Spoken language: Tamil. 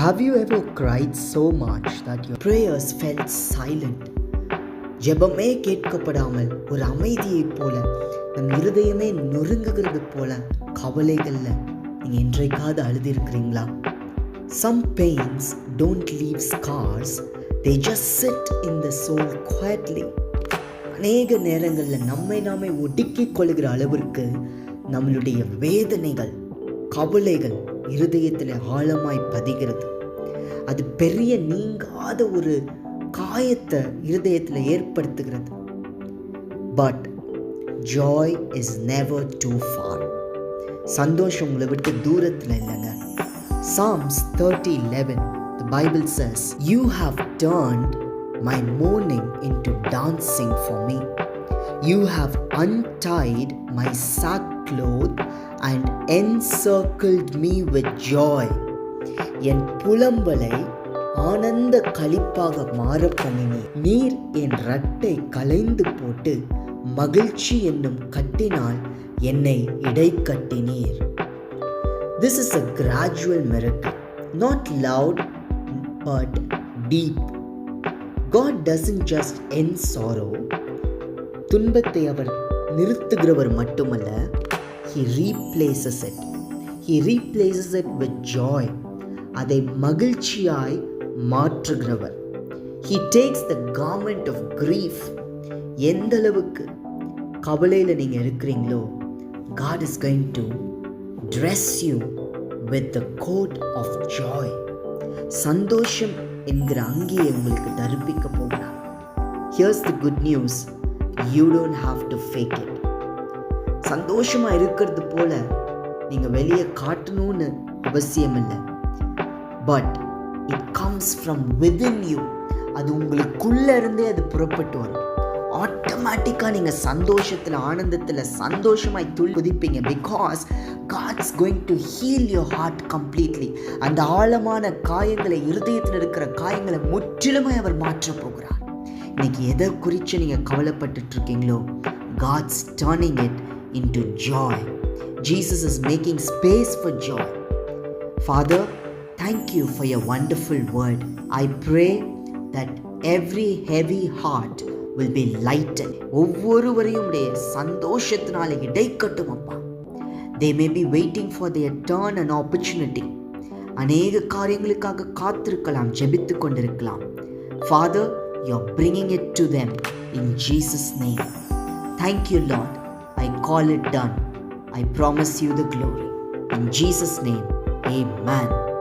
Have you ever cried so much that your prayers felt silent? ஜெபமே கேட்கப்படாமல் ஒரு அமைதியைப் போல நம் இருதயமே நொறுங்குகிறது போல கவலைகள்ல நீங்க என்றைக்காவது அழுதிருக்கிறீங்களா? Some pains don't leave scars, they just sit in the soul quietly. அநேக நேரங்களில் நம்மை நாமே ஒடுக்கிக் கொள்கிற அளவிற்கு நம்மளுடைய வேதனைகள் கவலைகள் இருதயத்தில் ஆழமாய் பதிகிறது. அது பெரிய நீங்காத ஒரு காயத்தை இருதயத்தில் ஏற்படுத்துகிறது. But joy is never too far. சந்தோஷம் உங்களை விட்டு தூரத்தில் இல்லைங்க. Psalms 30:11 the Bible says, "You have turned my mourning into dancing for me. You have untied my sackcloth and encircled me with joy." என் புலம்பலை ஆனந்த களிப்பாக மாற பண்ணினீர். நீர் என் ரட்டை களைந்து போட்டு மகிழ்ச்சி என்னும் கட்டினால் என்னை இடை கட்டினீர். This is a gradual miracle, not loud but deep. God doesn't just end sorrow. துன்பத்தை அவர் நிறுத்துகிறவர் மட்டுமல்ல, He replaces it. He replaces it with joy. அதை மகிழ்ச்சியாய் மாற்றுகிறவர். He takes the garment of grief. எந்த அளவுக்கு கவலையில் நீங்க இருக்கிறீங்களோ, God is going to dress you with the coat of joy. சந்தோஷம் என்கிற அங்கியை உங்களுக்கு தரிப்பிக்க போகிறார். Here's the good news. You don't have to fake it. சந்தோஷமா இருக்கிறது போல நீங்க வெளியே காட்டணும்னு அவசியம் இல்லை. But it comes from within you. அது உங்களுக்குள்ள இருந்தே அது புறப்பட்டு வரும். ஆட்டோமேட்டிக்காக நீங்கள் சந்தோஷத்தில் ஆனந்தத்தில் சந்தோஷமாய் குதிப்பீங்க. Because God's going to heal your heart completely. அந்த ஆழமான காயங்களை, இருதயத்தில் இருக்கிற காயங்களை முற்றிலுமே அவர் மாற்ற போகிறார். இன்னைக்கு எதை குறித்து நீங்கள் கவலைப்பட்டு இருக்கீங்களோ, God's turning it into joy. Jesus is making space for joy. Father, thank you for your wonderful word. I pray that every heavy heart will be lightened. ஒவ்வொருவரையும் சந்தோஷத்தினால இடைக்கட்டும் அப்பா. They may be waiting for their turn and opportunity. அநேக காரியங்களுக்காக காத்திருக்கலாம், ஜெபித்து கொண்டிருக்கலாம். Father, you're bringing it to them in Jesus' name. Thank you, Lord. I call it done. I promise you the glory. In Jesus' name, amen.